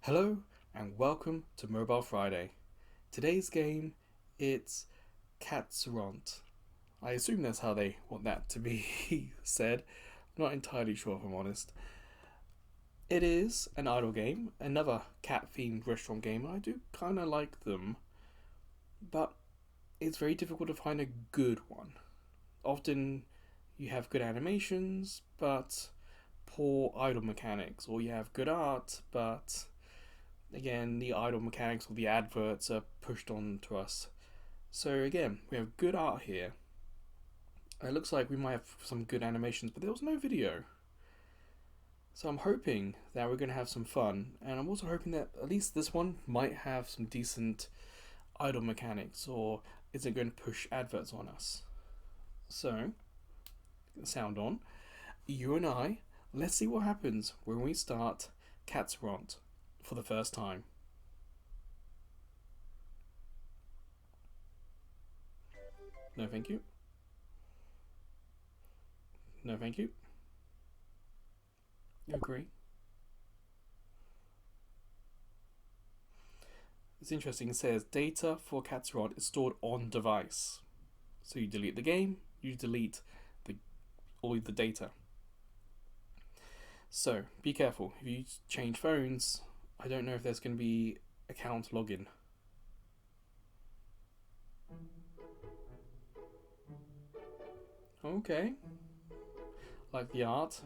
Hello and welcome to Mobile Friday. Today's game, it's Catstaurant. I assume that's how they want that to be said. I'm not entirely sure if I'm honest. It is an idle game, another cat-themed restaurant game. I do kind of like them, but it's very difficult to find a good one. Often you have good animations, but poor idle mechanics, or you have good art, but again, the idle mechanics or the adverts are pushed on to us. So again, we have good art here. It looks like we might have some good animations, but there was no video. So I'm hoping that we're going to have some fun, and I'm also hoping that at least this one might have some decent idle mechanics, or is it going to push adverts on us? So, sound on. You and I, let's see what happens when we start Catstaurant for the first time. No thank you. No thank you. Agree. It's interesting, it says data for Catstaurant is stored on device. So you delete the game, you delete all the data. So be careful. If you change phones, I don't know if there's going to be account login. Okay. Like the art.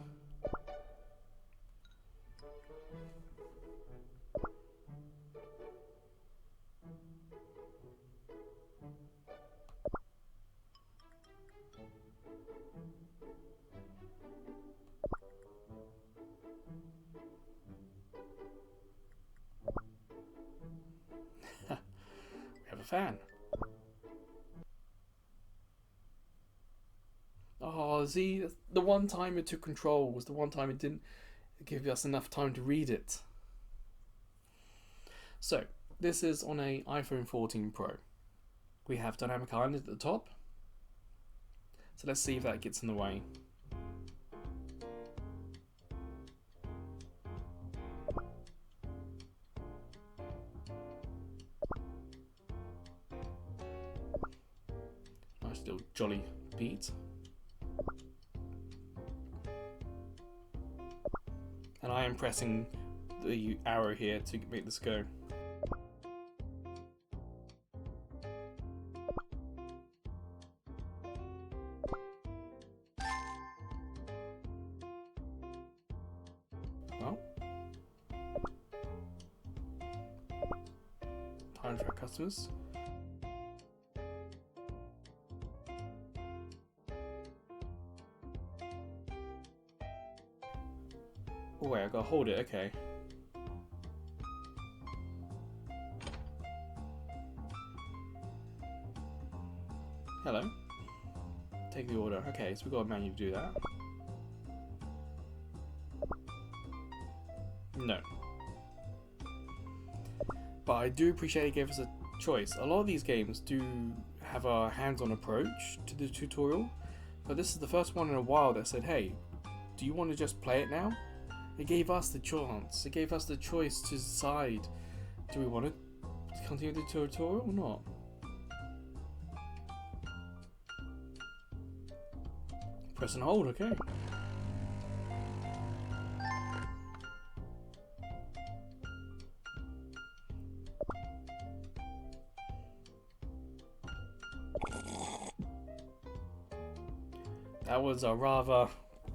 We have a fan. Oh, see, the one time it took control was the one time it didn't give us enough time to read it. So, this is on a iPhone 14 Pro. We have dynamic island at the top. So let's see if that gets in the way. Nice little jolly beat. And I am pressing the arrow here to make this go. Well, time for our customers. Oh wait, I gotta hold it, okay. Hello. Take the order. Okay, so we've got a menu to do that. No. But I do appreciate it gave us a choice. A lot of these games do have a hands-on approach to the tutorial, but this is the first one in a while that said, hey, do you want to just play it now? It gave us the chance. It gave us the choice to decide, do we want to continue the tutorial or not? Press and hold, okay. That was a rather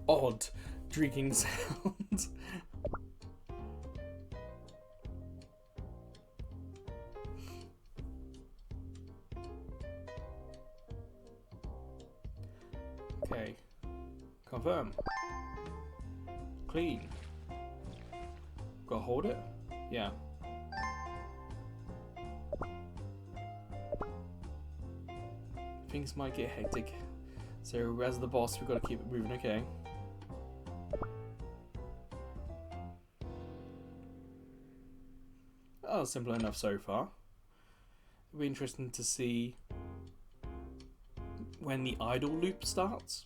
odd drinking sound. Okay. Confirm. Clean. Gotta hold it? Yeah. Things might get hectic. So as the boss, we've got to keep it moving, okay. Oh, simple enough so far. It'll be interesting to see when the idle loop starts.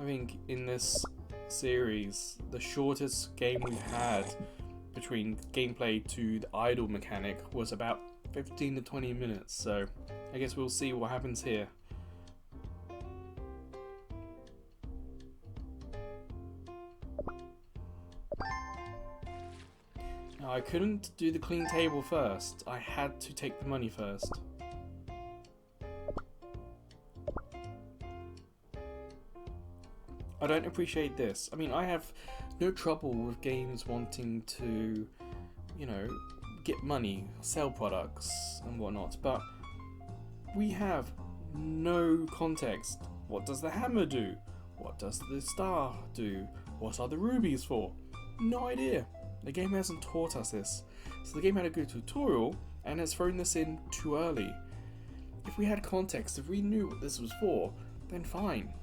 I think in this series, the shortest game we've had between gameplay to the idle mechanic was about 15 to 20 minutes, so I guess we'll see what happens here. Now, I couldn't do the clean table first, I had to take the money first. I don't appreciate this. I mean, I have no trouble with games wanting to, you know, get money, sell products and whatnot, but we have no context. What does the hammer do? What does the star do? What are the rubies for? No idea. The game hasn't taught us this. So the game had a good tutorial and has thrown this in too early. If we had context, if we knew what this was for, then fine.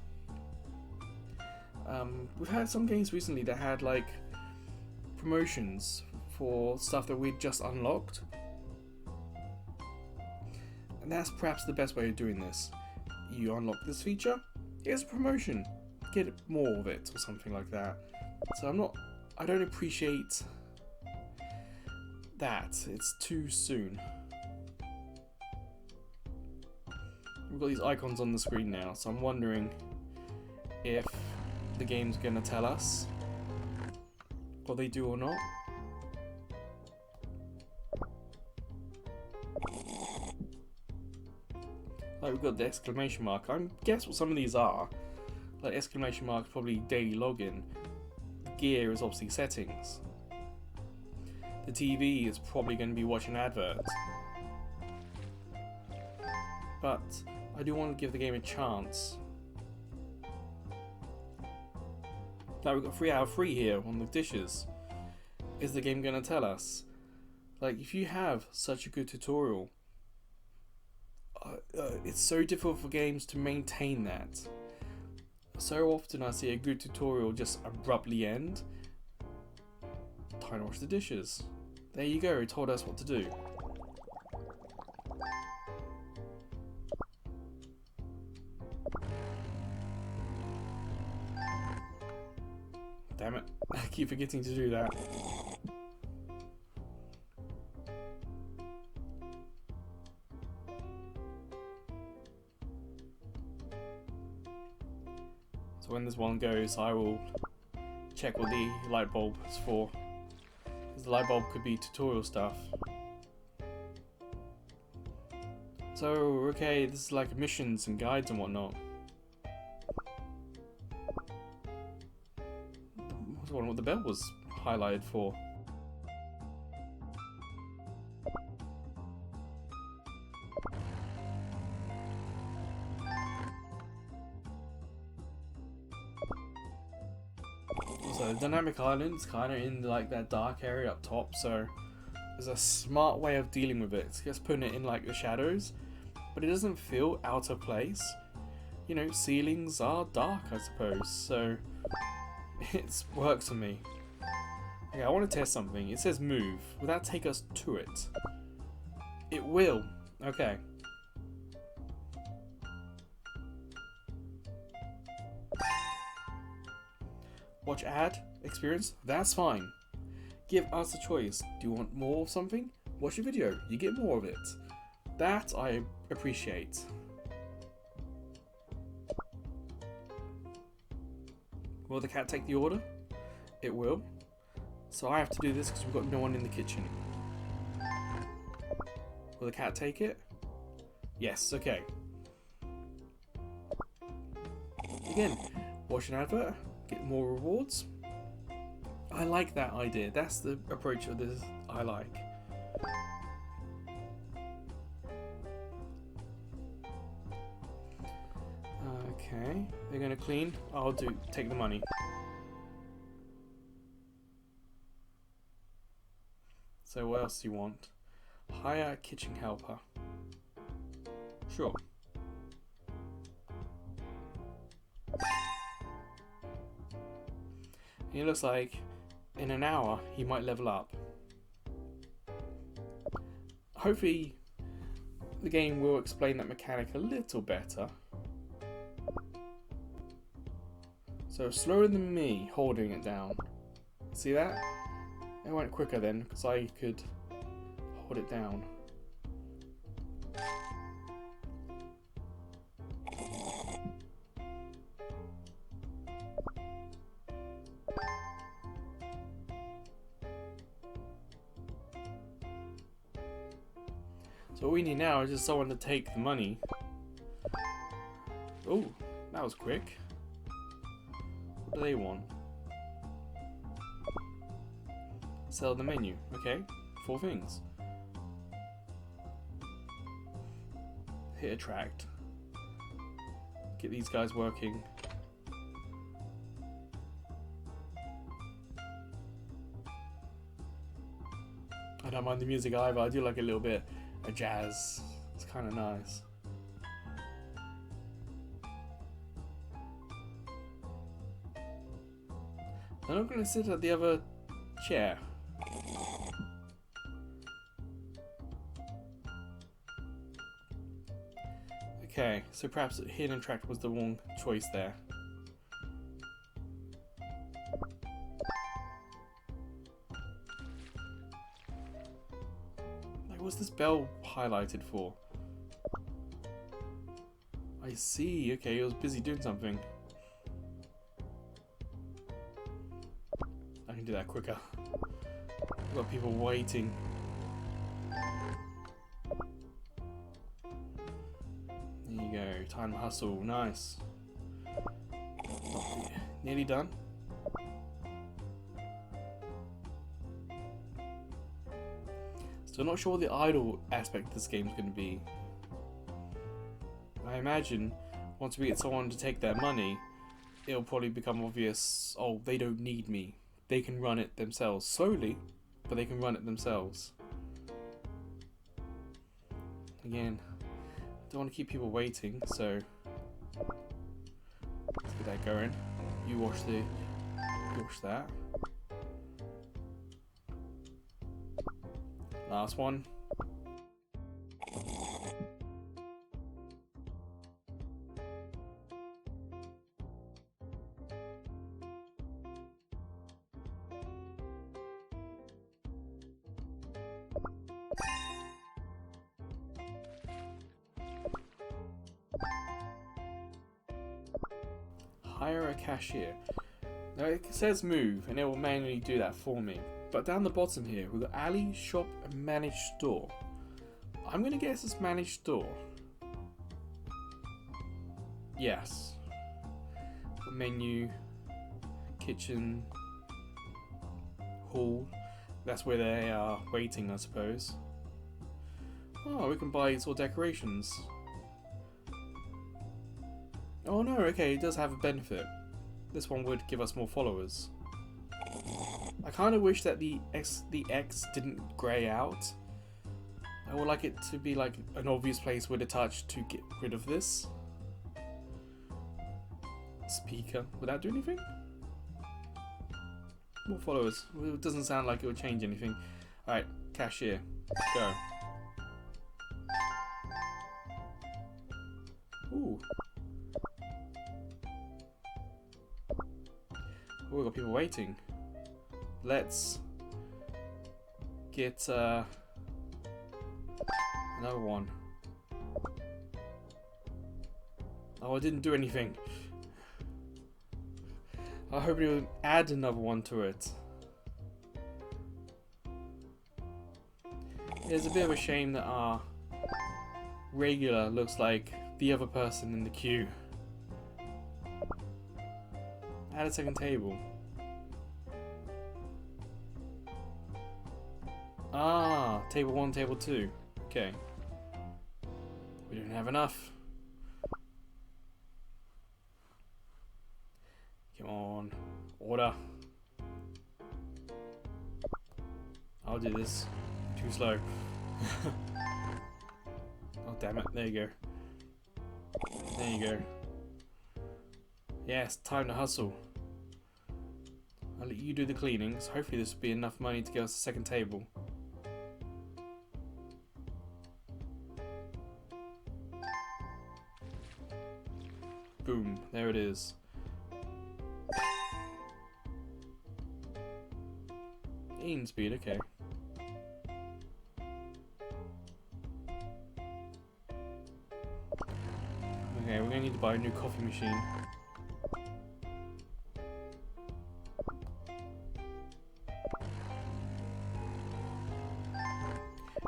We've had some games recently that had like promotions for stuff that we'd just unlocked, and that's perhaps the best way of doing this. You unlock this feature, here's a promotion, get more of it or something like that. So I don't appreciate that. It's too soon. We've got these icons on the screen now, so I'm wondering if the game's gonna tell us what they do or not. Like, we've got the exclamation mark. I guess what some of these are. Like, exclamation mark is probably daily login. Gear is obviously settings. The TV is probably going to be watching adverts. But I do want to give the game a chance. Now we've got 3 out of 3 here on the dishes. Is the game going to tell us? Like, if you have such a good tutorial, it's so difficult for games to maintain that. So often I see a good tutorial just abruptly end. Time to wash the dishes. There you go, it told us what to do. Damn it, I keep forgetting to do that. So when this one goes, I will check what the light bulb is for. Because the light bulb could be tutorial stuff. So, okay, this is like missions and guides and whatnot. I was wondering what the bell was highlighted for. So, Dynamic Island is kind of in like that dark area up top, so there's a smart way of dealing with it. It's just putting it in like the shadows, but it doesn't feel out of place. You know, ceilings are dark, I suppose, so it works for me. Okay, I want to test something. It says move. Will that take us to it? It will. Okay. Watch ad, experience, that's fine. Give us a choice. Do you want more of something? Watch a video, you get more of it. That I appreciate. Will the cat take the order? It will. So I have to do this because we've got no one in the kitchen. Will the cat take it? Yes, okay. Again, watch an advert, get more rewards. I like that idea. That's the approach of this I like. Okay, they're gonna clean. I'll take the money. So what else do you want? Hire a kitchen helper. Sure. It looks like in an hour he might level up. Hopefully the game will explain that mechanic a little better. So slower than me holding it down. See that? It went quicker then because I could hold it down. So what we need now is just someone to take the money. Oh, that was quick. What do they want? Sell the menu. Okay, 4 things. Hit attract. Get these guys working. I don't mind the music either. I do like a little bit of jazz. It's kind of nice. I'm not going to sit at the other chair. Okay, so perhaps hidden attract was the wrong choice there. Like, what's this bell highlighted for? I see. Okay, he was busy doing something. I can do that quicker. I've got people waiting. There you go. Time to hustle. Nice. Nearly done. Still not sure what the idle aspect of this game is going to be. I imagine once we get someone to take their money, it'll probably become obvious, oh, they don't need me. They can run it themselves. Slowly, but they can run it themselves. Again, don't want to keep people waiting, so let's get that going. You wash that. Last one. Hire a cashier. Now it says move and it will manually do that for me. But down the bottom here we've got alley, shop and managed store. I'm gonna guess it's managed store. Yes. Menu, kitchen, hall. That's where they are waiting, I suppose. Oh, we can buy sort of decorations. Oh no, okay, it does have a benefit. This one would give us more followers. I kind of wish that the X didn't grey out. I would like it to be like an obvious place with a touch to get rid of this. Speaker, would that do anything? More followers. Well, it doesn't sound like it would change anything. Alright, cashier, go. Ooh. Oh, we've got people waiting. Let's get another one. Oh, I didn't do anything. I hope it would add another one to it. It's a bit of a shame that our regular looks like the other person in the queue. Add a second table. Ah, table 1, table 2. Okay. We don't have enough. Come on. Order. I'll do this. Too slow. Oh, damn it. There you go. There you go. Yes, time to hustle. I'll let you do the cleanings. Hopefully this will be enough money to get us a second table. Boom, there it is. 19 speed, okay. Okay, we're gonna need to buy a new coffee machine.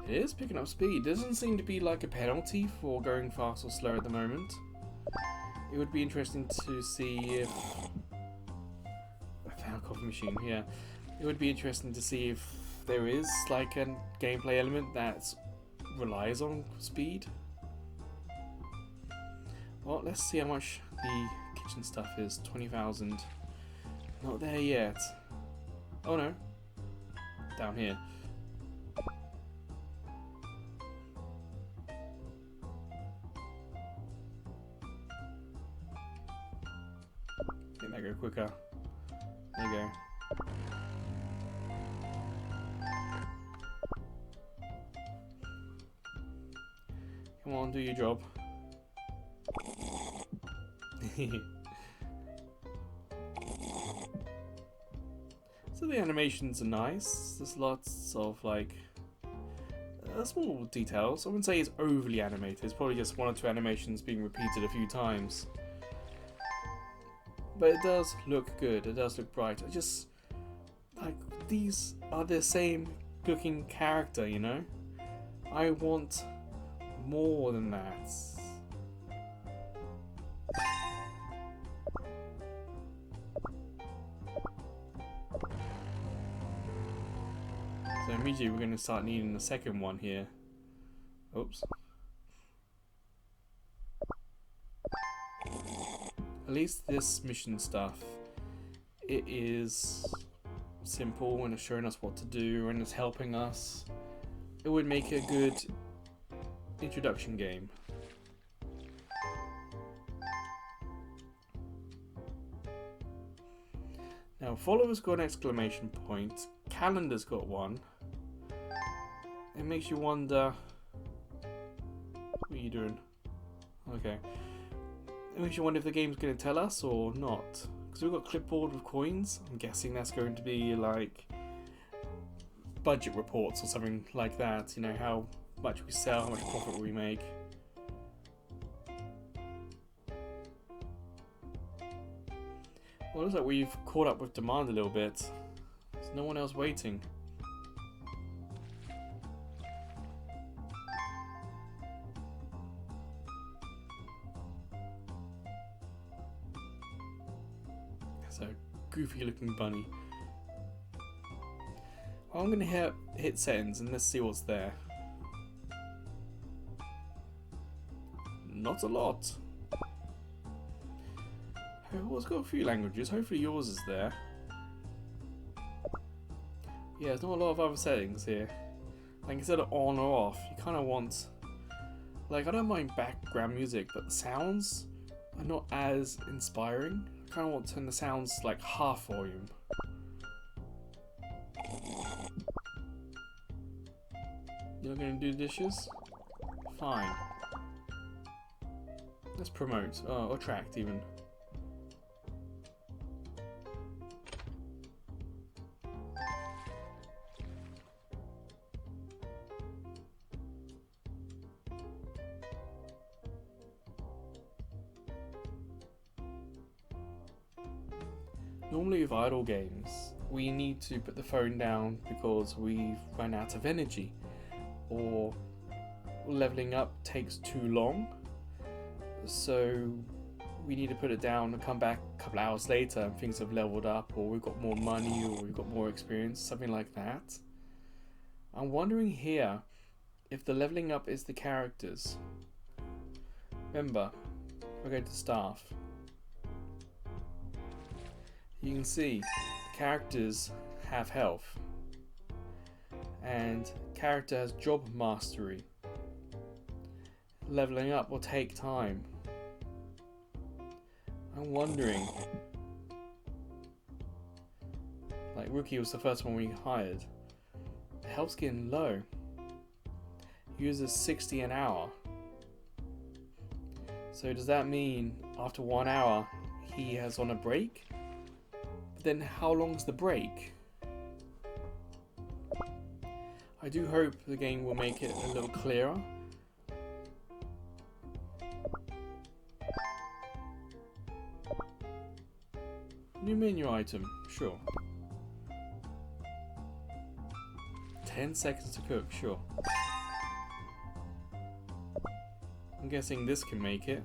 It is picking up speed. There doesn't seem to be like a penalty for going fast or slow at the moment. It would be interesting to see if... I found a coffee machine, yeah. It would be interesting to see if there is like a gameplay element that relies on speed. Well, let's see how much the kitchen stuff is. 20,000. Not there yet. Oh no. Down here. Make that go quicker. There you go. Come on, do your job. So the animations are nice. There's lots of like small details. I wouldn't say it's overly animated. It's probably just one or two animations being repeated a few times. But it does look good. It does look bright. I just like these are the same looking character, you know? I want more than that. So immediately we're going to start needing the second one here. Oops. At least this mission stuff, it is simple and it's showing us what to do and it's helping us. It would make a good introduction game. Now followers got an exclamation point, calendar's got one. It makes you wonder, what are you doing? Okay. It makes you wonder if the game's going to tell us or not. Because we've got clipboard with coins. I'm guessing that's going to be like budget reports or something like that. You know, how much we sell, how much profit we make. Well, it looks like we've caught up with demand a little bit. There's no one else waiting. So goofy looking bunny. Well, I'm gonna hit settings and let's see what's there. Not a lot. Well, it's got a few languages. Hopefully yours is there. Yeah, there's not a lot of other settings here. Like instead of on or off, you kind of want... Like, I don't mind background music, but the sounds are not as inspiring. I kind of want to turn the sounds like half volume. You're not going to do dishes? Fine. Let's promote. Or attract even. Normally with idle games, we need to put the phone down because we've run out of energy, or leveling up takes too long, so we need to put it down and come back a couple hours later and things have leveled up, or we've got more money, or we've got more experience, something like that. I'm wondering here if the leveling up is the characters. Remember, we're going to staff. You can see the characters have health and character has job mastery. Leveling up will take time. I'm wondering, like Rookie was the first one we hired. The health's getting low. He uses 60 an hour. So does that mean after 1 hour he has on a break? Then how long's the break? I do hope the game will make it a little clearer. New menu item, sure. 10 seconds to cook, sure. I'm guessing this can make it.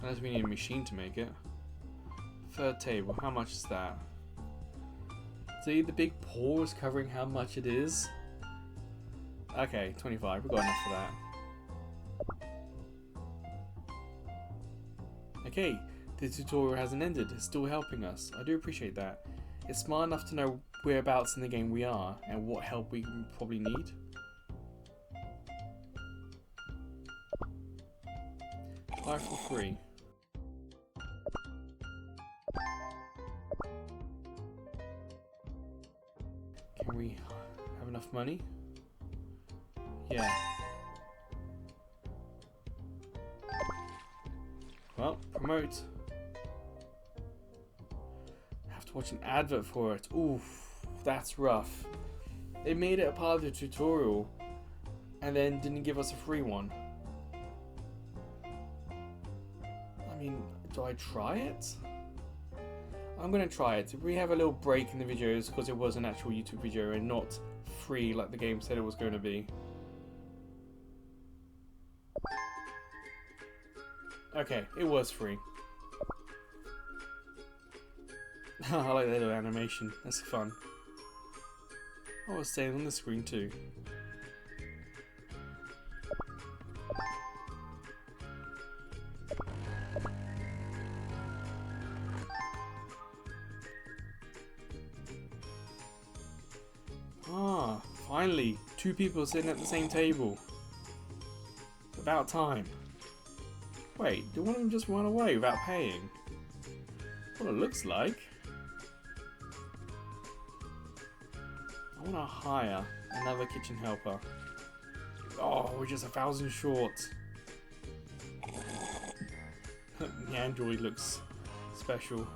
Unless we need a machine to make it. Third table, how much is that? See, the big paw is covering how much it is. Okay, 25, we've got enough for that. Okay, the tutorial hasn't ended, it's still helping us. I do appreciate that. It's smart enough to know whereabouts in the game we are and what help we probably need. Try for free. Can we have enough money? Yeah. Well, promote. I have to watch an advert for it. Oof, that's rough. They made it a part of the tutorial and then didn't give us a free one. I mean, do I try it? I'm gonna try it. If we have a little break in the videos because it was an actual YouTube video and not free like the game said it was going to be. Okay, it was free. I like that little animation, that's fun. Oh, it's staying on the screen too. Ah, finally, 2 people sitting at the same table. It's about time. Wait, did one of them just run away without paying? What it looks like. I want to hire another kitchen helper. Oh, we're just 1,000 short. The android looks special.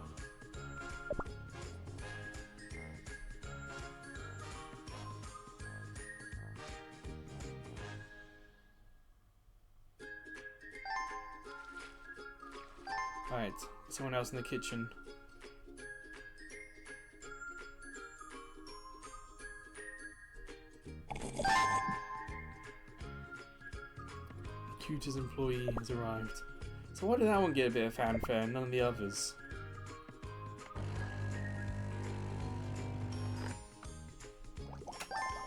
Alright, someone else in the kitchen. The cutest employee has arrived. So why did that one get a bit of fanfare and none of the others?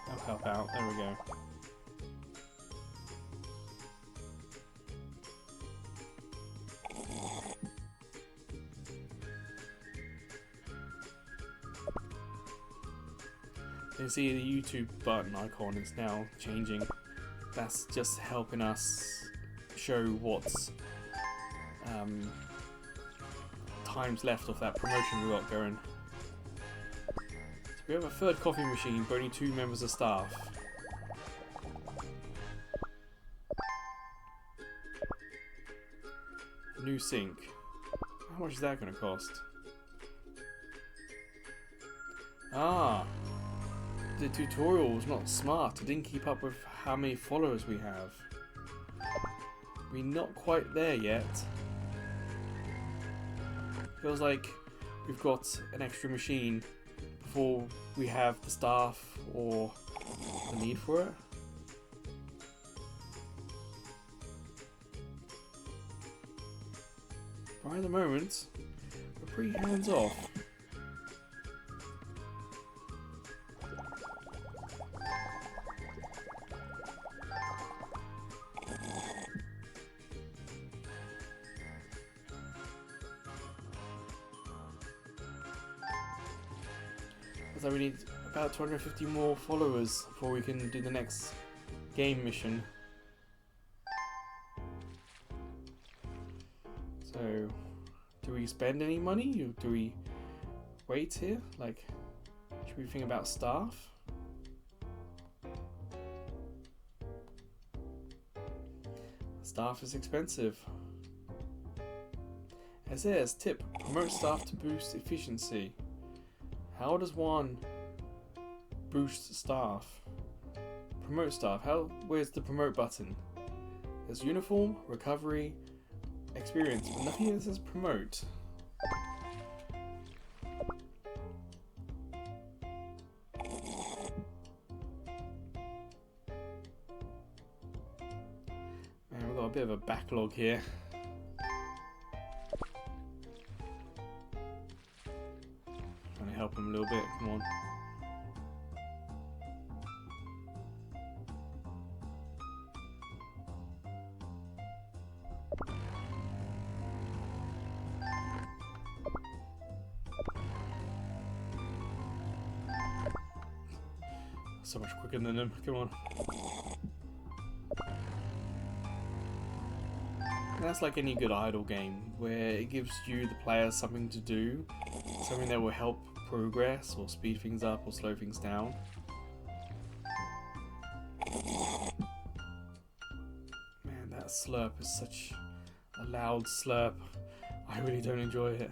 I'll help out, there we go. You see the YouTube button icon is now changing. That's just helping us show what's times left of that promotion we got going. So we have a 3rd coffee machine but only 2 members of staff. New sink. How much is that going to cost? Ah! The tutorial was not smart. It didn't keep up with how many followers we have. We're not quite there yet. Feels like we've got an extra machine before we have the staff or the need for it. Right at the moment, we're pretty hands off. So we need about 250 more followers before we can do the next game mission. So, do we spend any money or do we wait here? Like, should we think about staff? Staff is expensive. It says, tip, promote staff to boost efficiency. How does one boost staff? Promote staff, where's the promote button? There's uniform, recovery, experience, but nothing that says promote. Man, we've got a bit of a backlog here. Trying to help him a little bit, come on. So much quicker than him, come on. And that's like any good idle game, where it gives you, the players, something to do, something that will help progress, or speed things up, or slow things down. Man, that slurp is such a loud slurp. I really don't enjoy it.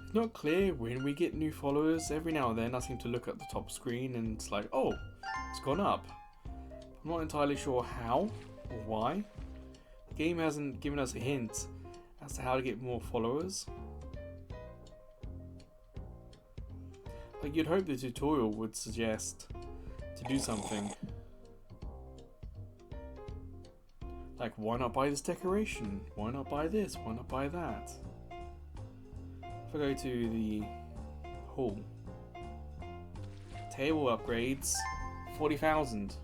It's not clear when we get new followers. Every now and then I seem to look at the top screen and it's like, oh, it's gone up. I'm not entirely sure how or why. The game hasn't given us a hint as to how to get more followers. Like, you'd hope the tutorial would suggest to do something. Like, why not buy this decoration? Why not buy this? Why not buy that? If I go to the hall, table upgrades, 40,000.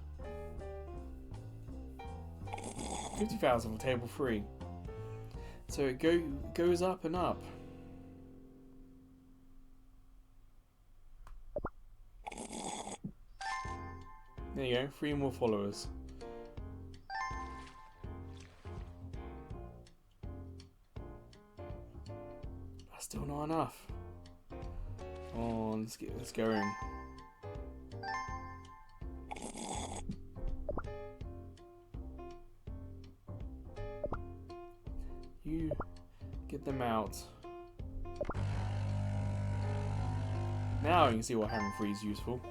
50,000 for table 3. So it goes up and up. There you go, 3 more followers. That's still not enough. Oh, let's get this going. You get them out. Now you can see what having 3 is useful.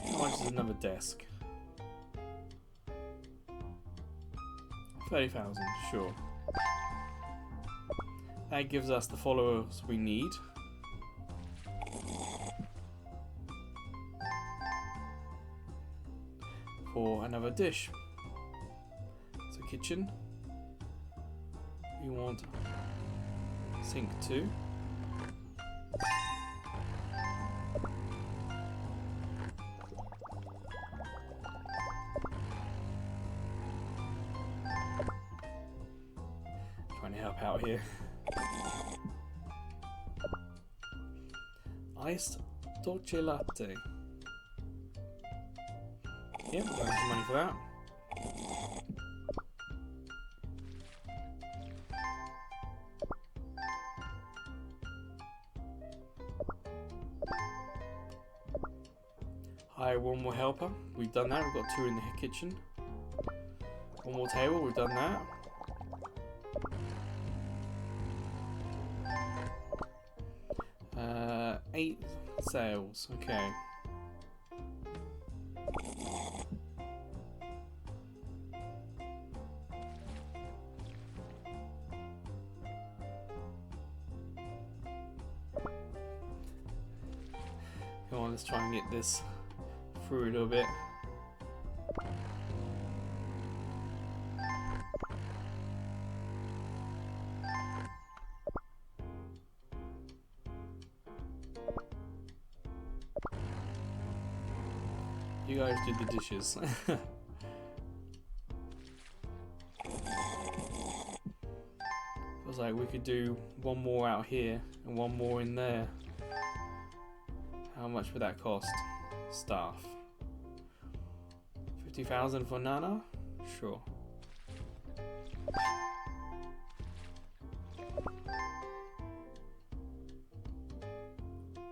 How much is another desk? 30,000, sure. That gives us the followers we need. For another dish. So kitchen. We want sink 2. Trying to help out here. Iced dolce latte. Yep, got some money for that. Hire one more helper. We've done that. We've got 2 in the kitchen. One more table. We've done that. Uh, 8 sales. Okay. Come on, let's try and get this through a little bit. You guys did the dishes. Feels like we could do 1 more out here and 1 more in there. How much would that cost? Staff. 50,000 for Nana? Sure.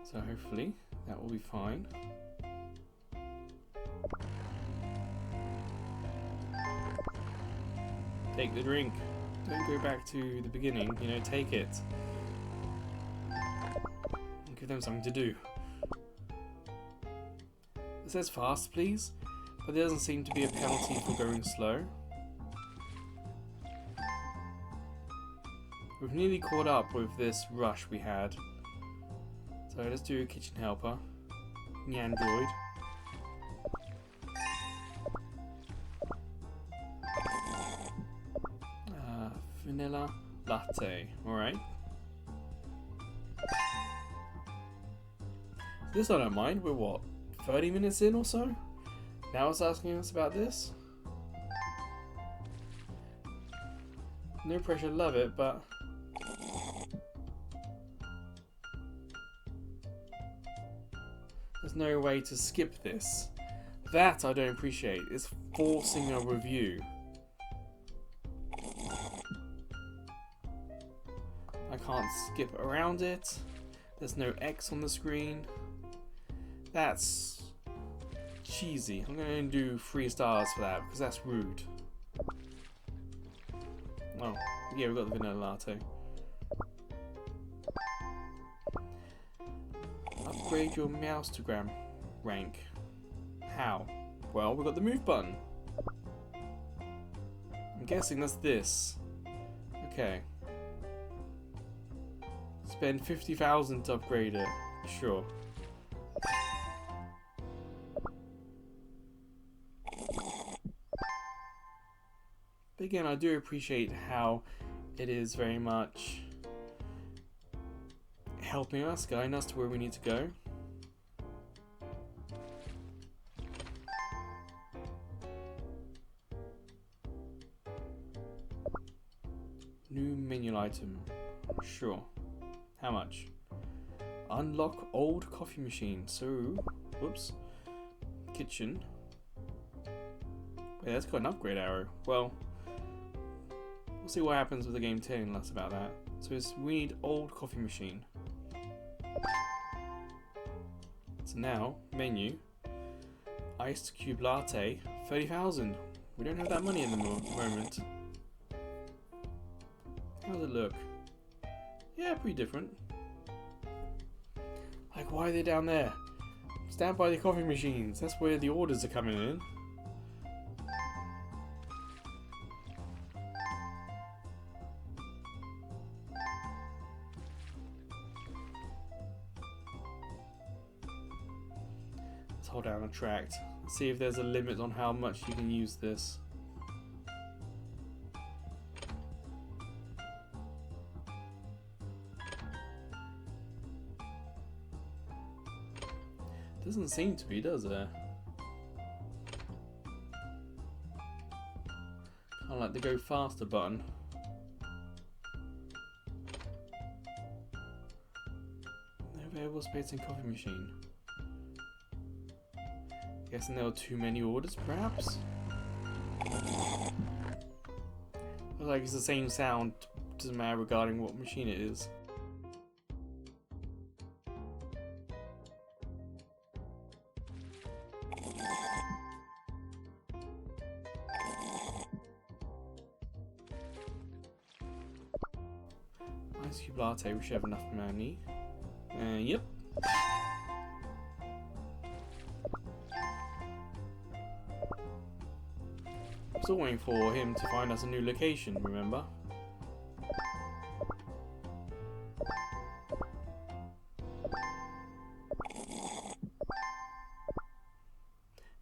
So hopefully that will be fine. Take the drink. Don't go back to the beginning, you know, take it. Give them something to do. It says fast, please, but there doesn't seem to be a penalty for going slow. We've nearly caught up with this rush we had. So let's do a kitchen helper. Android. Vanilla latte. Alright. This I don't mind. We're what, 30 minutes in or so? Now it's asking us about this? No pressure, love it, but there's no way to skip this. That I don't appreciate. It's forcing a review. I can't skip around it. There's no X on the screen. That's cheesy. I'm going to do 3 stars for that because that's rude. Oh, yeah, we've got the vanilla latte. Upgrade your Moustagram rank. How? Well, we've got the move button. I'm guessing that's this. Okay. Spend 50,000 to upgrade it. Sure. But again, I do appreciate how it is very much helping us, guiding us to where we need to go. New menu item. Sure. How much? Unlock old coffee machine. So, whoops. Kitchen. Wait, that's got an upgrade arrow. Well, we'll see what happens with the game telling us about that. So we need old coffee machine. So now, menu. Iced cube latte. 30,000. We don't have that money in the moment. How does it look? Yeah, pretty different. Like, why are they down there? Stand by the coffee machines. That's where the orders are coming in. Let's hold down attract. See if there's a limit on how much you can use this. Doesn't seem to be, does it? I like the go faster button. No available space in coffee machine. Guessing there were too many orders, perhaps? Looks like it's the same sound, doesn't matter regarding what machine it is. Ice cube latte, we should have enough money. Yep. I'm still waiting for him to find us a new location, remember?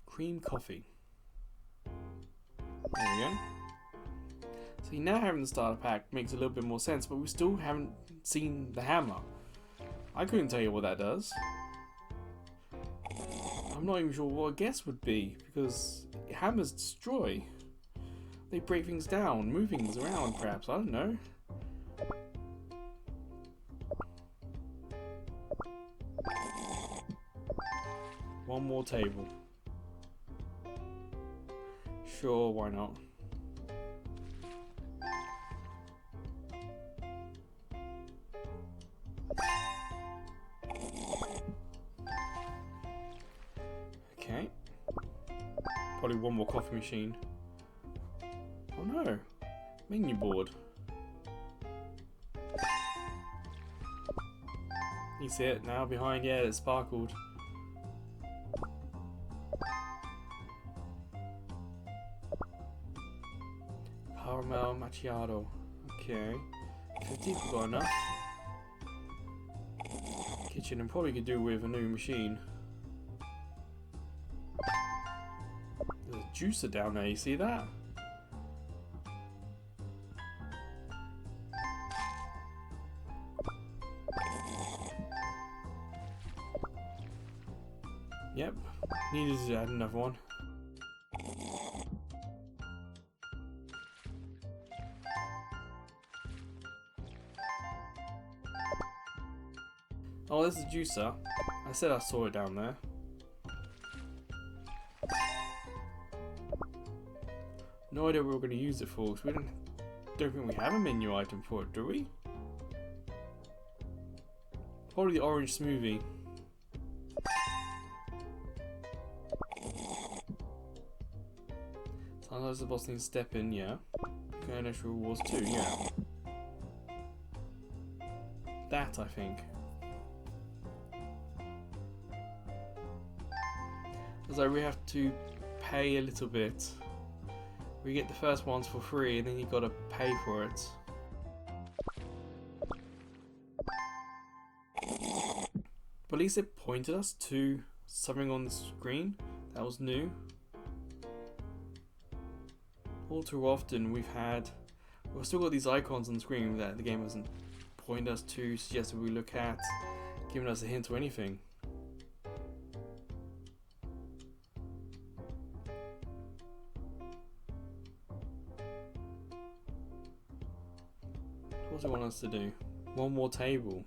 Cream coffee. There we go. See, now having the starter pack makes a little bit more sense, but we still haven't seen the hammer. I couldn't tell you what that does. I'm not even sure what a guess would be, because hammers destroy. They break things down, move things around perhaps, I don't know. One more table. Probably one more coffee machine. Oh no, menu board. You see it now behind? Yeah, it sparkled. Caramel macchiato. Okay. 50, we've got enough. Kitchen, and probably could do with a new machine. There's a juicer down there, you see that? Yep, needed to add another one. Oh, there's a juicer. I said I saw it down there. No idea what we're going to use it for, because we don't think we have a menu item for it, do we? Probably the orange smoothie. Sometimes the boss needs to step in, yeah. Going extra rewards too, yeah. That, I think. It's like we have to pay a little bit. We get the first ones for free and then you gotta pay for it. But at least it pointed us to something on the screen that was new. All too often we've still got these icons on the screen that the game hasn't pointed us to, suggested we look at, giving us a hint or anything. What do they want us to do? One more table.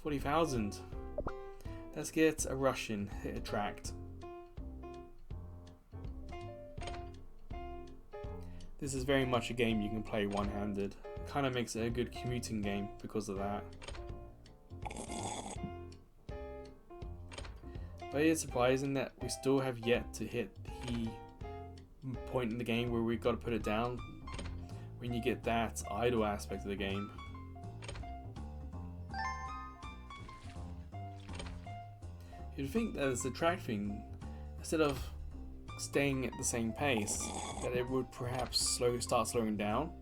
40,000. Let's get a Russian, hit attract. This is very much a game you can play one-handed. It kind of makes it a good commuting game because of that. But it's surprising that we still have yet to hit the point in the game where we've got to put it down when you get that idle aspect of the game. You'd think that as the track thing, instead of staying at the same pace, that it would perhaps start slowing down.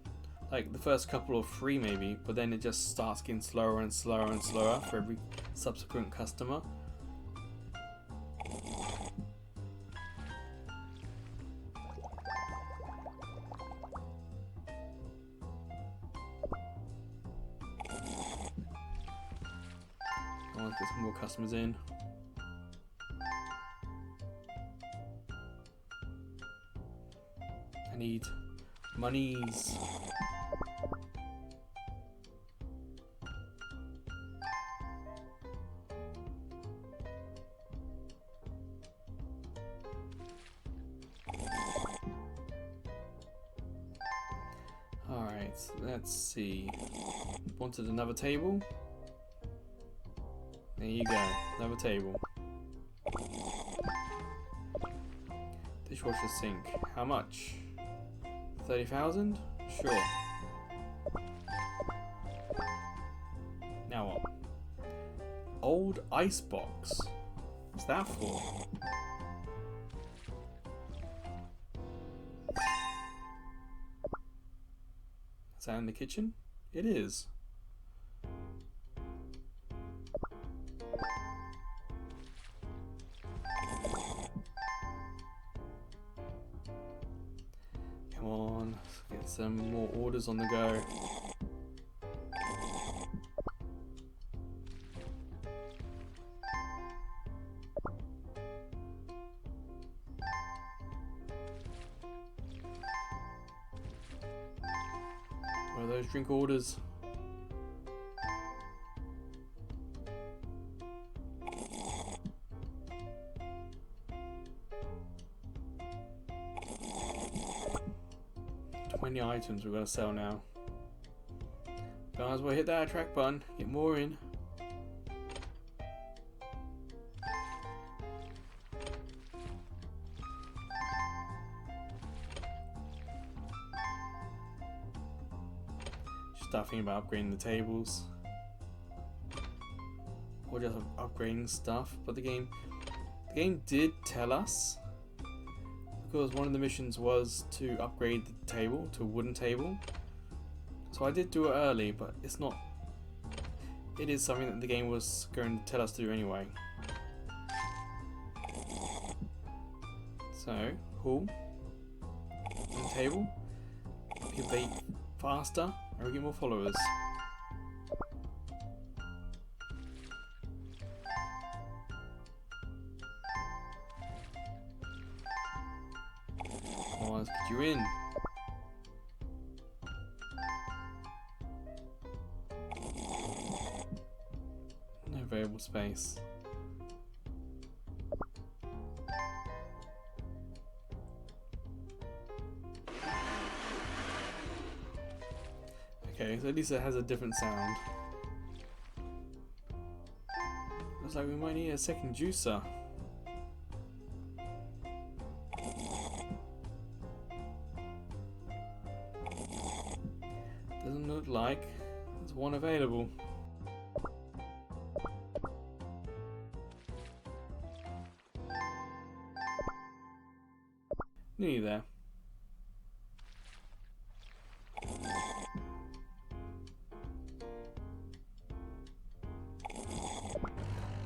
Like the first couple of 3 maybe, but then it just starts getting slower and slower and slower for every subsequent customer. Let's get some more customers in. I need monies. Alright, let's see. Wanted another table? There you go, another table. Dishwasher sink, how much? 30,000? Sure. Now what? Old ice box. What's that for? Is that in the kitchen? It is. Come on, let's get some more orders on the go. What are those drink orders? Many items we're gonna sell now. Might as well hit that attract button, get more in. Start thinking about upgrading the tables. Or just upgrading stuff. But the game did tell us, because one of the missions was to upgrade the table to a wooden table. So I did do it early, but it's not. It is something that the game was going to tell us to do anyway. So, cool. Wooden table. Up your bait faster, and we get more followers. Oh, let's get you in. No available space. Okay, so at least it has a different sound. Looks like we might need a second juicer. Doesn't look like there's one available. Nearly there.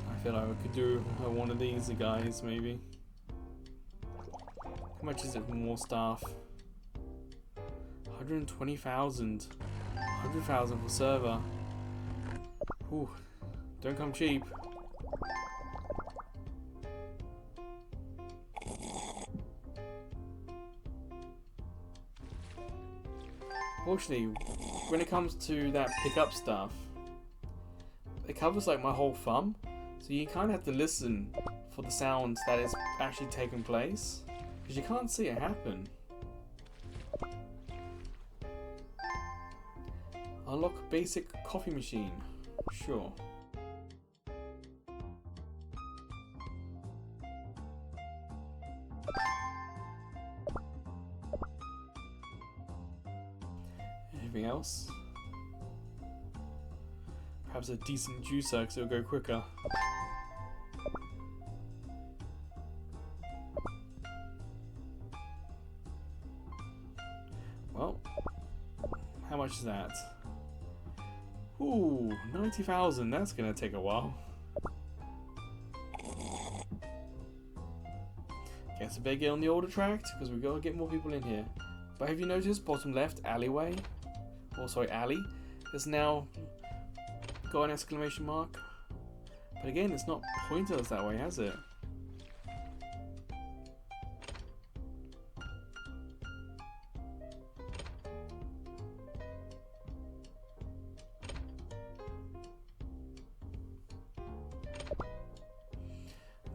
I feel like I could do one of these guys, maybe. How much is it for more staff? 120,000. 100,000 for server. Ooh, don't come cheap. Fortunately, when it comes to that pickup stuff, it covers like my whole thumb, so you kind of have to listen for the sounds that is actually taking place, because you can't see it happen. Unlock basic coffee machine. Sure. Anything else? Perhaps a decent juicer because it'll go quicker. Well, how much is that? Ooh, 90,000. That's gonna take a while. Guess I better get on the order tract because we gotta get more people in here. But have you noticed bottom left alleyway? Oh, sorry, alley. It's now got an exclamation mark. But again, it's not pointed us that way, has it?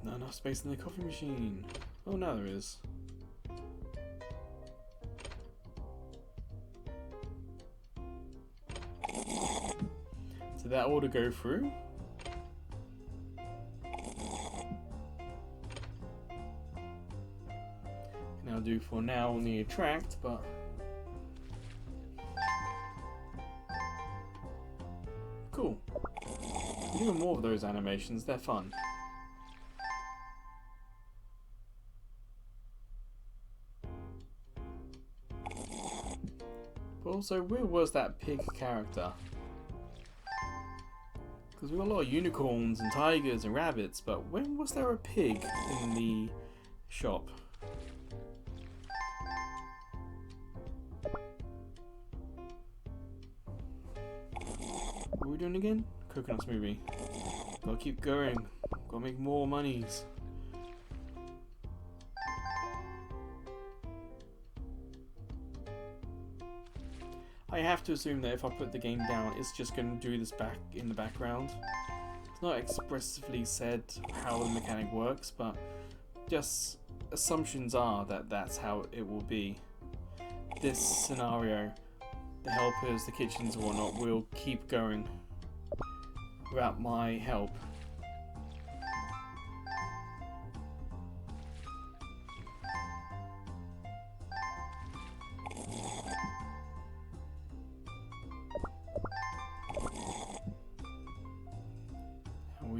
Not enough space in the coffee machine. Oh, now there is. Did that order go through? And I'll do for now on the attract, but cool. Even more of those animations, they're fun. But also, where was that pig character? Because we've got a lot of unicorns and tigers and rabbits, but when was there a pig in the shop? What are we doing again? Coconut smoothie. Gotta keep going. Gotta make more monies. I have to assume that if I put the game down, it's just going to do this back in the background. It's not expressively said how the mechanic works, but just assumptions are that that's how it will be. This scenario, the helpers, the kitchens and whatnot will keep going without my help.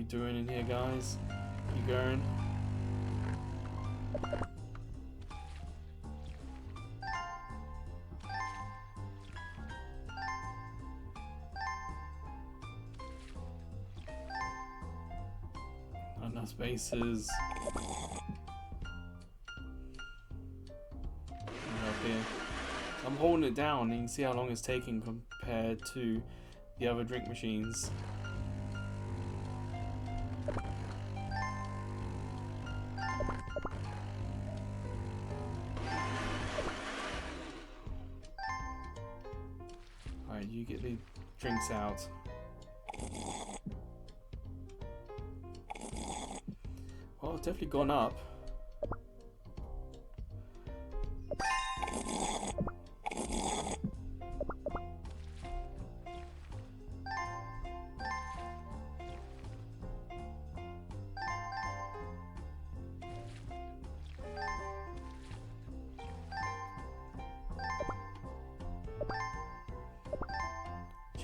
doing in here, guys? Keep going. Not enough spaces. Up here. I'm holding it down, and you can see how long it's taking compared to the other drink machines. Alright, you get the drinks out. Well, it's definitely gone up.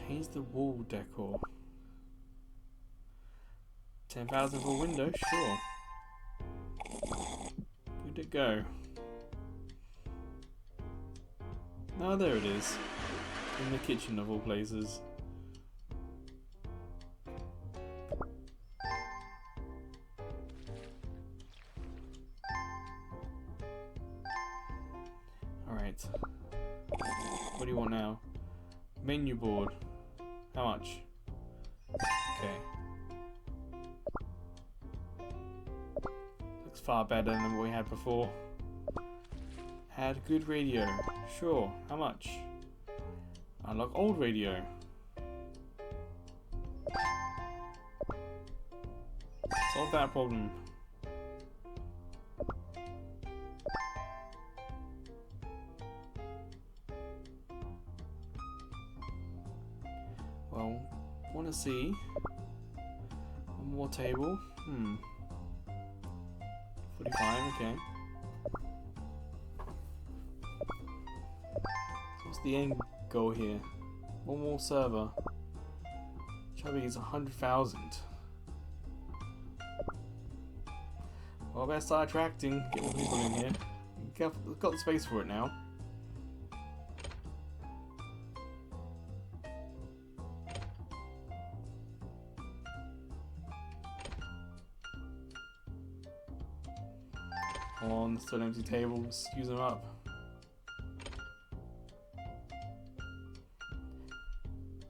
Change the wall decor. 10,000 for window, sure. Where'd it go? Oh, there it is. In the kitchen of all places. Alright. What do you want now? Menu board. How much? Okay. Looks far better than what we had before. Add good radio. Sure. How much? Unlock old radio. Solve that problem. Well, want to see one more table. 45, okay. So what's the end goal here? One more server. Chubby is 100,000. Well, I better start attracting, get more people in here. Got the space for it now. Come on, still empty tables, use them up.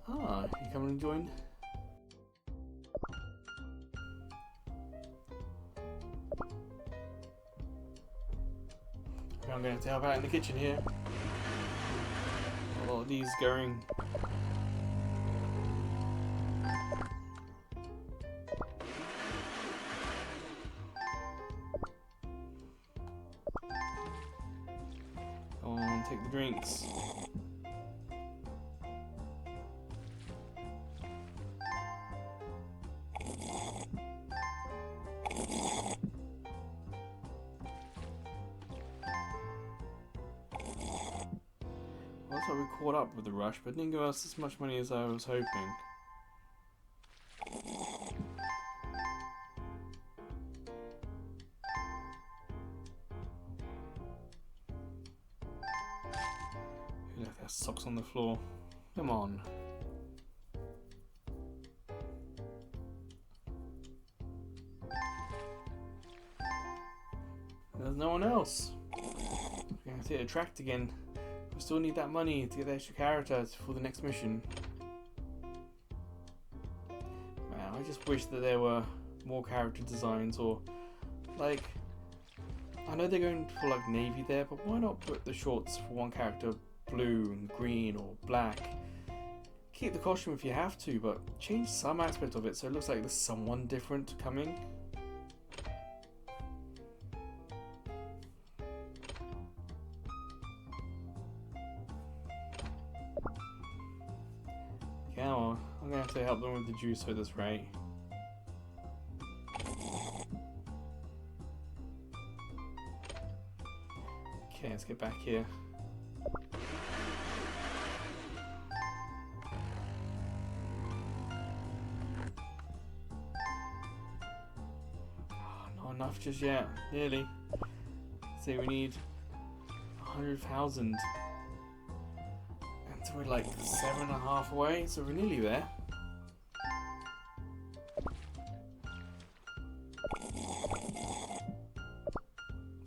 Ah, you coming and join? Okay, I'm going to help out in the kitchen here. A lot of these going. Come on, take the drinks. Looks like we caught up with the rush, but didn't give us as much money as I was hoping. Who left their socks on the floor? Come on. There's no one else. We're gonna have to attract again. We still need that money to get the extra characters for the next mission. Man, I just wish that there were more character designs, or like, I know they're going for like navy there, but why not put the shorts for one character blue and green or black? Keep the costume if you have to, but change some aspect of it so it looks like there's someone different coming. Now, I'm going to have to help them with the juice for this, right? Okay, let's get back here. enough just yet. Nearly. So we need 100,000. And so we're like 7.5 away, so we're nearly there.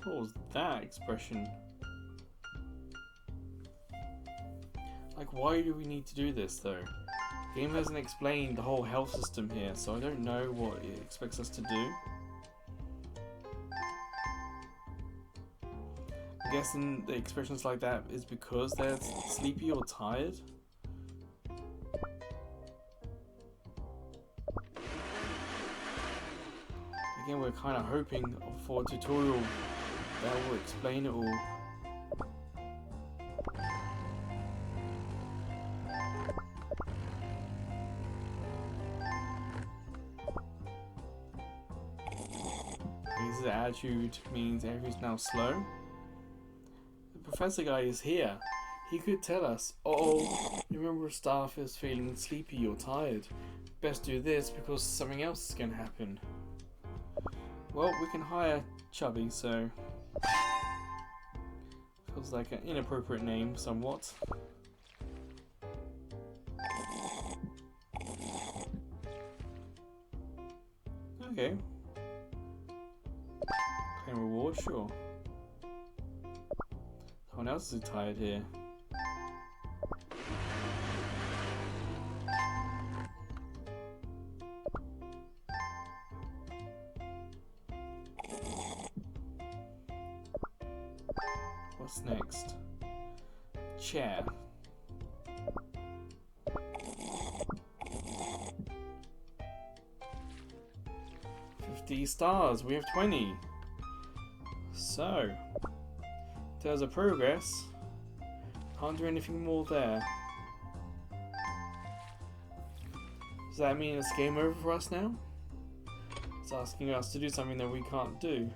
What was that expression? Like, why do we need to do this though? The game hasn't explained the whole health system here, so I don't know what it expects us to do. I'm guessing the expressions like that is because they're sleepy or tired. Again, we're kind of hoping for a tutorial that will explain it all. His attitude means everything's now slow. The professor guy is here. He could tell us, oh, your member of staff is feeling sleepy or tired. Best do this because something else is going to happen. Well, we can hire Chubby, so feels like an inappropriate name somewhat. Okay. Claim reward, sure. Someone else is tired here. What's next? Chair. $50. We have 20. So, there's a progress. Can't do anything more there. Does that mean it's game over for us now? It's asking us to do something that we can't do.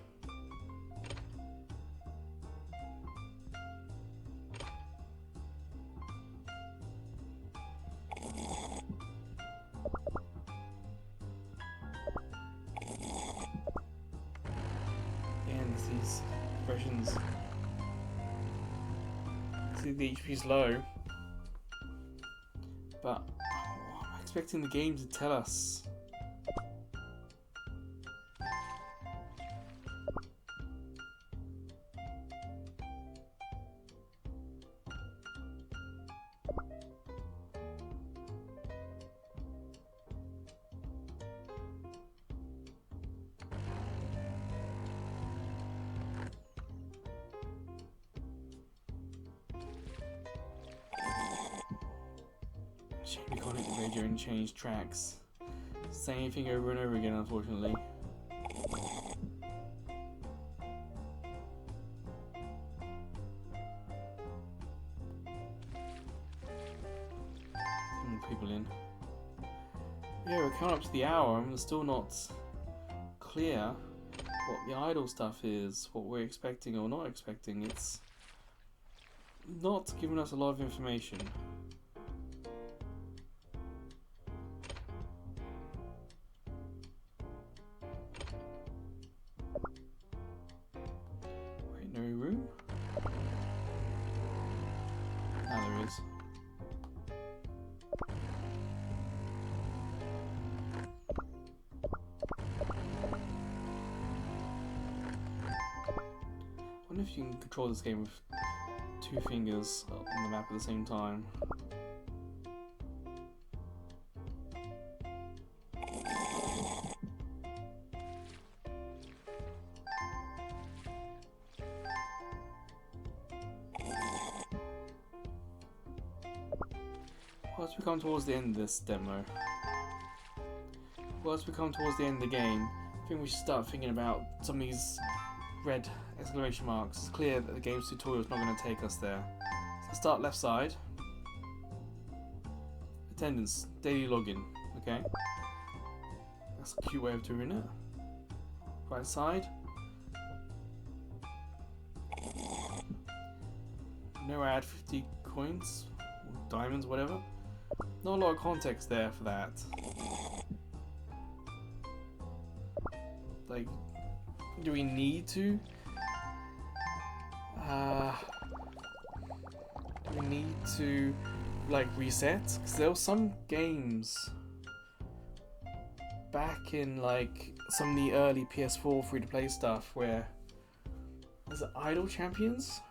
These expressions. See, the HP's low, but I'm expecting the game to tell us. We can't hit the radio and change tracks. Same thing over and over again, unfortunately. People in. Yeah, we're coming up to the hour and we're still not clear what the idle stuff is, what we're expecting or not expecting. It's not giving us a lot of information. Wait, no room? Now there is. I wonder if you can control this game with 2 fingers on the map at the same time. Once we come towards the end of this demo, once we come towards the end of the game, I think we should start thinking about some of these red exclamation marks. It's clear that the game's tutorial is not going to take us there. So start left side. Attendance, daily login. Okay, that's a cute way of doing it. Right side. No add 50 coins, or diamonds, whatever. Not a lot of context there for that. Like, Do we need to? Do we need to like reset? Because there were some games back in like some of the early PS4 free-to-play stuff where is it Idol Champions?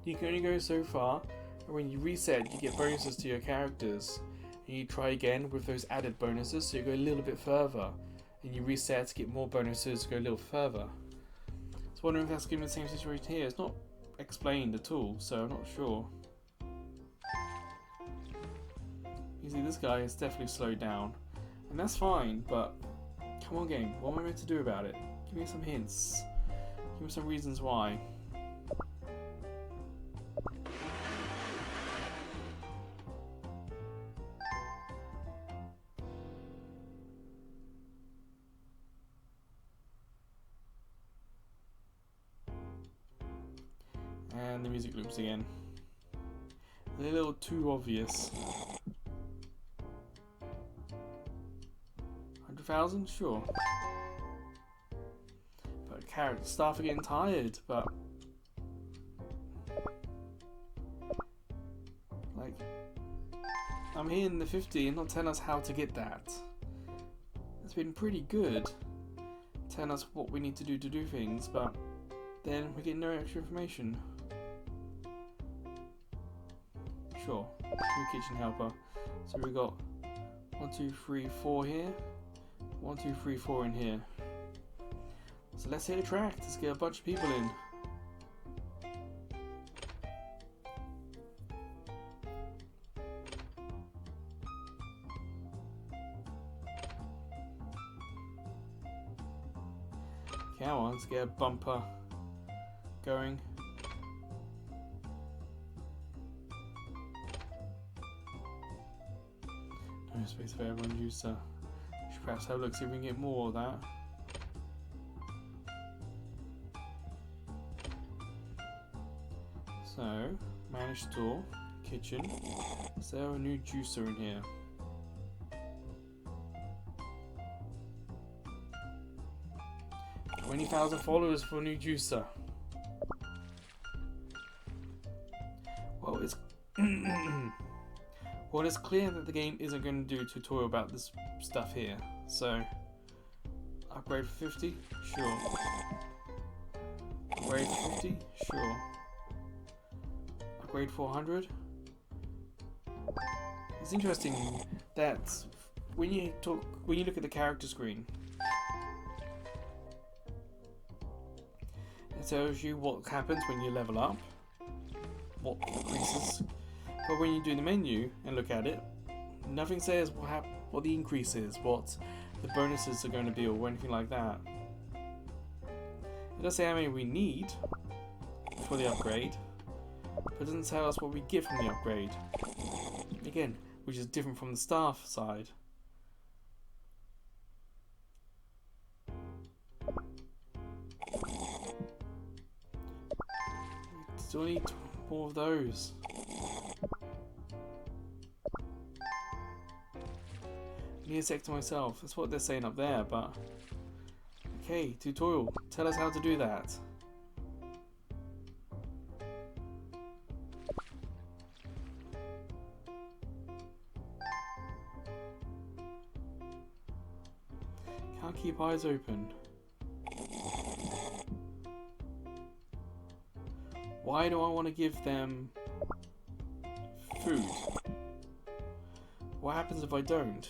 You can only go so far, and when you reset, you get bonuses to your characters, and you try again with those added bonuses, so you go a little bit further, and you reset to get more bonuses to go a little further. So wondering if that's going to be the same situation here. It's not explained at all, so I'm not sure. You see, this guy is definitely slowed down, and that's fine, but come on game, what am I meant to do about it? Give me some hints. Give me some reasons why. And the music loops again. A little too obvious. 100,000? Sure. But character staff are getting tired, but like I'm here in the 50 and not telling us how to get that. It's been pretty good telling us what we need to do things, but then we get no extra information. Sure, new kitchen helper. So we got 1, 2, 3, 4 here. 1, 2, 3, 4 in here. So let's hit a track. Let's get a bunch of people in. Come on, let's get a bumper going. No space for everyone user. Should perhaps have a look, see if we can get more of that. So, manage store, kitchen. Is there a new juicer in here? $20,000 followers for a new juicer. Well, it's well, it's clear that the game isn't going to do a tutorial about this stuff here. So, upgrade for 50? Sure. Upgrade for 50? Sure. Upgrade 400? It's interesting that when you look at the character screen, it tells you what happens when you level up, what increases. But when you do the menu and look at it, nothing says what the increase is, what the bonuses are going to be, or anything like that. It does say how many we need for the upgrade, but it doesn't tell us what we get from the upgrade. Again, which is different from the staff side. We still need more of those. Need a sec to myself. That's what they're saying up there, but okay, tutorial. Tell us how to do that. Can't keep eyes open. Why do I want to give them food? What happens if I don't?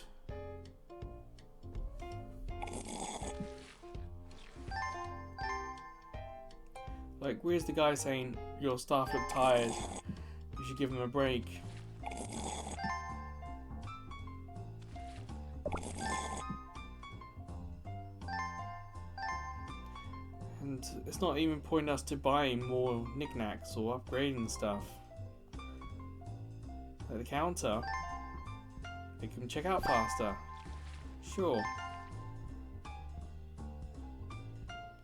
Like, where's the guy saying your staff look tired? You should give them a break. And it's not even pointing us to buying more knickknacks or upgrading stuff. At the counter, they can check out faster. Sure.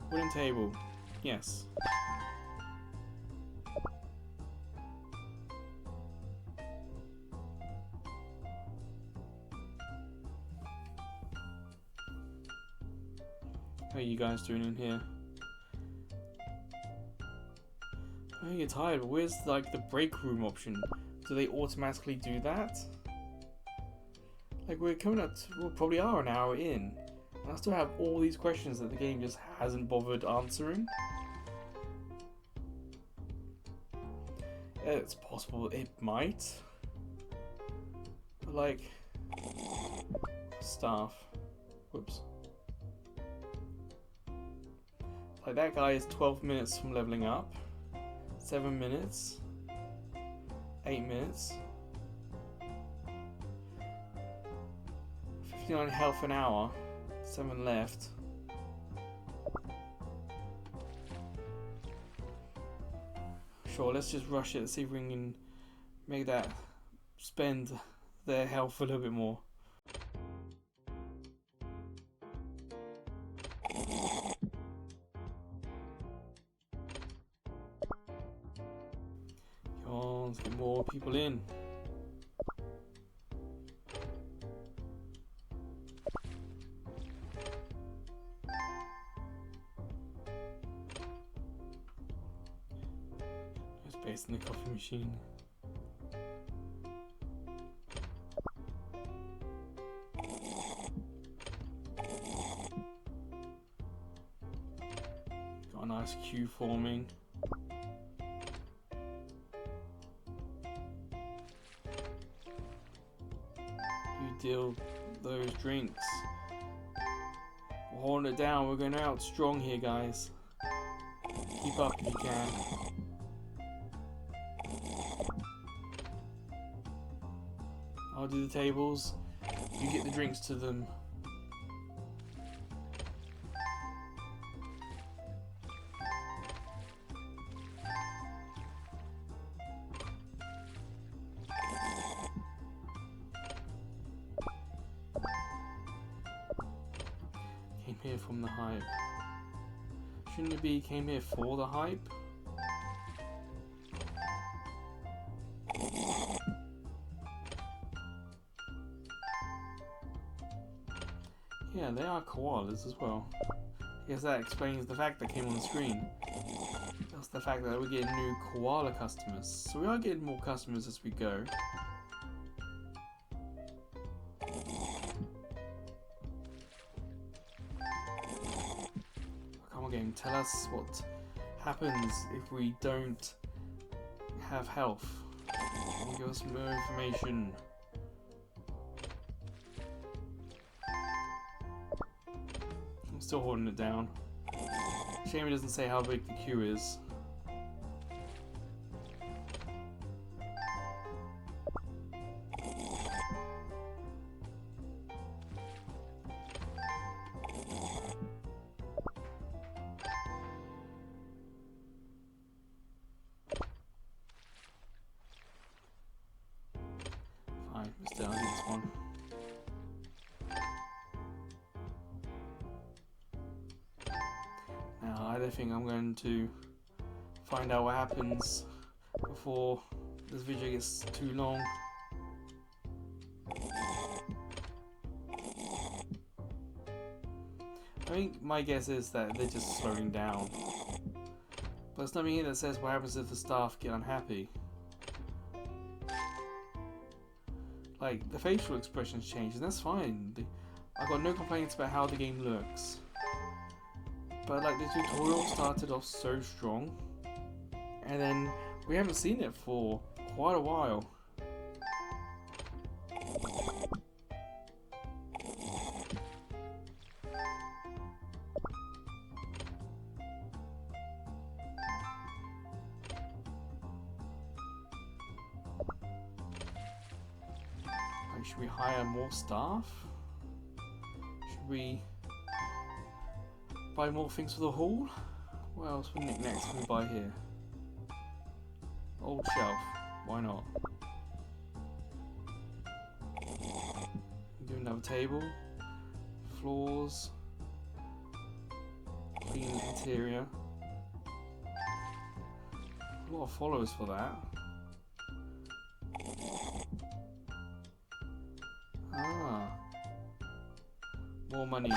Wooden table. Yes. How are you guys doing in here? I think you're tired, but where's like the break room option? Do they automatically do that? Like we're coming up to, we probably are an hour in. And I still have all these questions that the game just hasn't bothered answering. It's possible it might. But like staff. Whoops. Like that guy is 12 minutes from leveling up. 7 minutes. 8 minutes. 59 health an hour. 7 left. Sure, let's just rush it and see if we can make that spend their health a little bit more. Come on, let's get more people in. Based in the coffee machine. Got a nice queue forming. You deal those drinks. We're holding it down. We're going out strong here, guys. Keep up if you can. I'll do the tables. You get the drinks to them. Came here from the hype. Shouldn't it be came here for the hype? Yeah, they are koalas as well. I guess that explains the fact that came on the screen. That's the fact that we're getting new koala customers. So we are getting more customers as we go. Come on game, tell us what happens if we don't have health. Give us more information. Still holding it down. Shame it doesn't say how big the queue is. Fine, let's do this one. I don't think I'm going to find out what happens before this video gets too long. I think my guess is that they're just slowing down. But there's nothing here that says what happens if the staff get unhappy. Like, the facial expressions change, and that's fine. I've got no complaints about how the game looks. But like the tutorial started off so strong, and then we haven't seen it for quite a while. Like, should we hire more staff? Should we buy more things for the hall? What else for knickknacks can we buy here? Old shelf. Why not? Do another table. Floors. Clean interior. A lot of followers for that. Ah. More monies.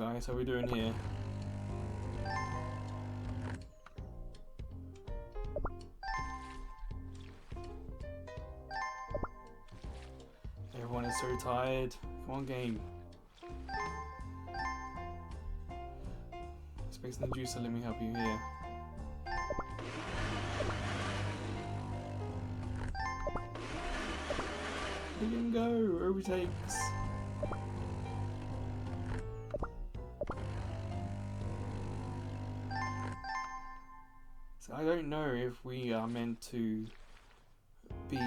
on guys, how are we doing here? Everyone is so tired. Come on, game. Space and the juicer, let me help you here. We can go! Overtakes! So I don't know if we are meant to be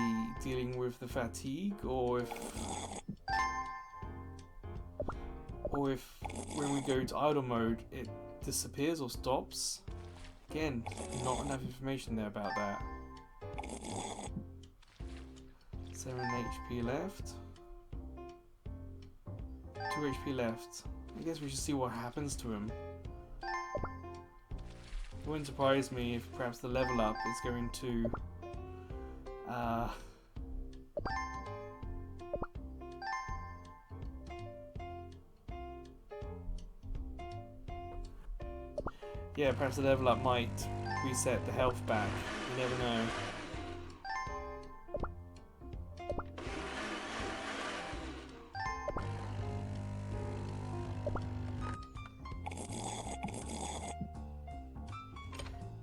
dealing with the fatigue or if when we go to idle mode it disappears or stops. Again, not enough information there about that. 7 HP left. 2 HP left. I guess we should see what happens to him. It wouldn't surprise me if perhaps the level up is going to yeah, perhaps the level up might reset the health back. You never know.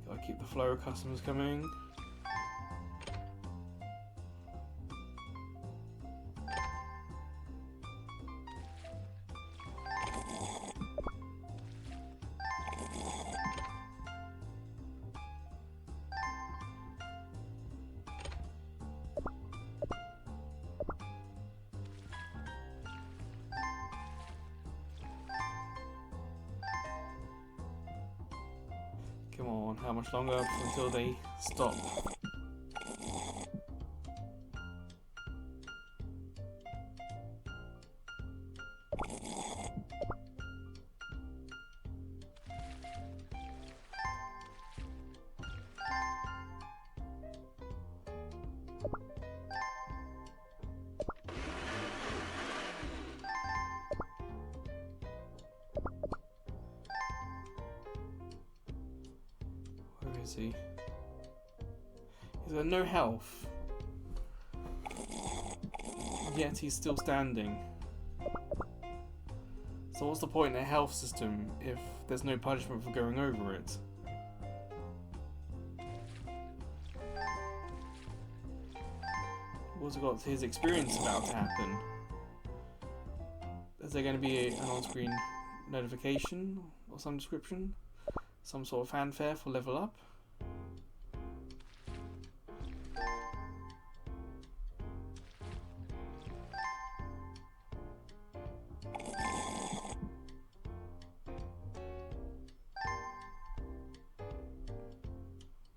Gotta keep the flow of customers coming. Come on, how much longer until they stop? Where is he? He's got no health. Yet he's still standing. So what's the point in a health system if there's no punishment for going over it? We've also got his experience about to happen. Is there going to be an on-screen notification or some description? Some sort of fanfare for level up?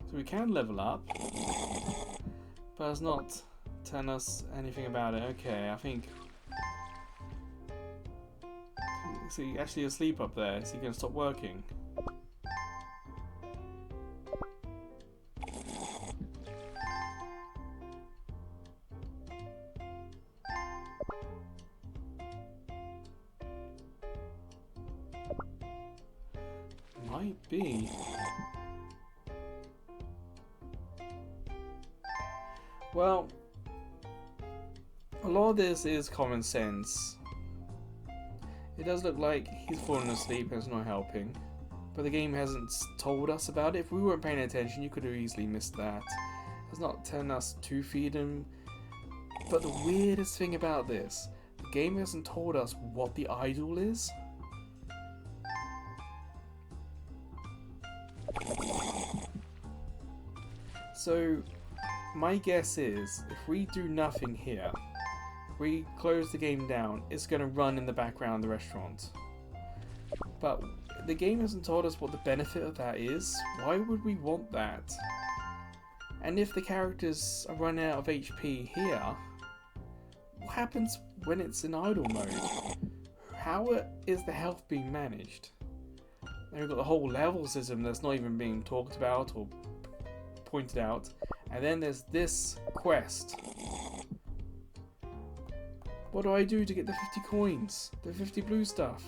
So we can level up, but it's not telling us anything about it. Okay, I think... Is he actually asleep up there? Is he going to stop working? Might be. Well, a lot of this is common sense. It does look like he's fallen asleep and it's not helping, but the game hasn't told us about it. If we weren't paying attention, you could have easily missed that. It's not telling us to feed him. But the weirdest thing about this, the game hasn't told us what the idol is. So my guess is if we do nothing here, if we close the game down, it's going to run in the background of the restaurant. But the game hasn't told us what the benefit of that is. Why would we want that? And if the characters are running out of HP here, what happens when it's in idle mode? How is the health being managed? And we've got the whole level system that's not even being talked about or pointed out. And then there's this quest. What do I do to get the 50 coins? The 50 blue stuff?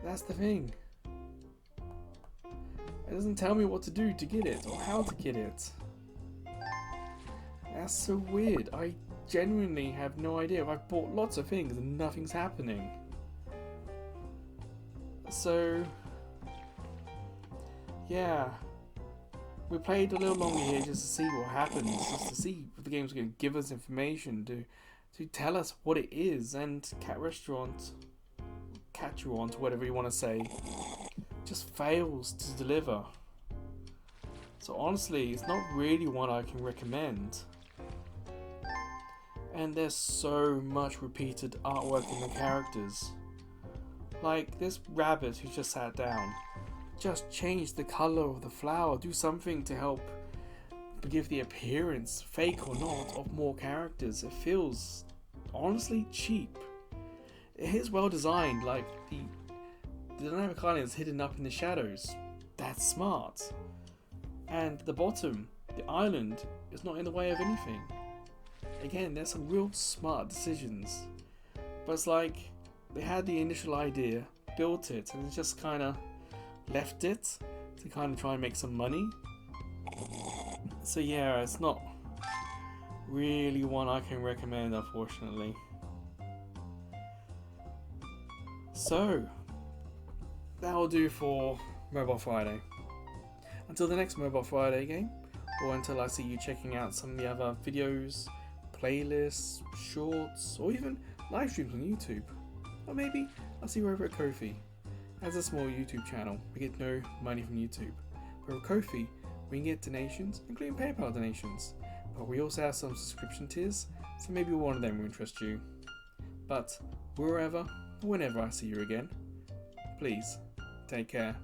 That's the thing. It doesn't tell me what to do to get it or how to get it. That's so weird. I genuinely have no idea. I've bought lots of things and nothing's happening. So, yeah. We played a little longer here just to see what happens, just to see if the game's going to give us information, to tell us what it is. And Catstaurant, whatever you want to say, just fails to deliver. So honestly, it's not really one I can recommend. And there's so much repeated artwork in the characters. Like this rabbit who just sat down. Just change the colour of the flower, do something to help give the appearance, fake or not, of more characters. It feels honestly cheap. It is well designed, like the dynamic island is hidden up in the shadows. That's smart. And the bottom, the island, is not in the way of anything. Again, there's some real smart decisions. But it's like they had the initial idea, built it, and just kind of left it to kind of try and make some money. So yeah, it's not really one I can recommend, unfortunately. So that'll do for Mobile Friday. Until the next Mobile Friday game, or until I see you checking out some of the other videos, playlists, shorts, or even live streams on YouTube. Or maybe I'll see you over at Ko-fi. As a small YouTube channel, we get no money from YouTube. But with Ko-fi, we can get donations, including PayPal donations. But we also have some subscription tiers, so maybe one of them will interest you. But wherever, whenever I see you again, please take care.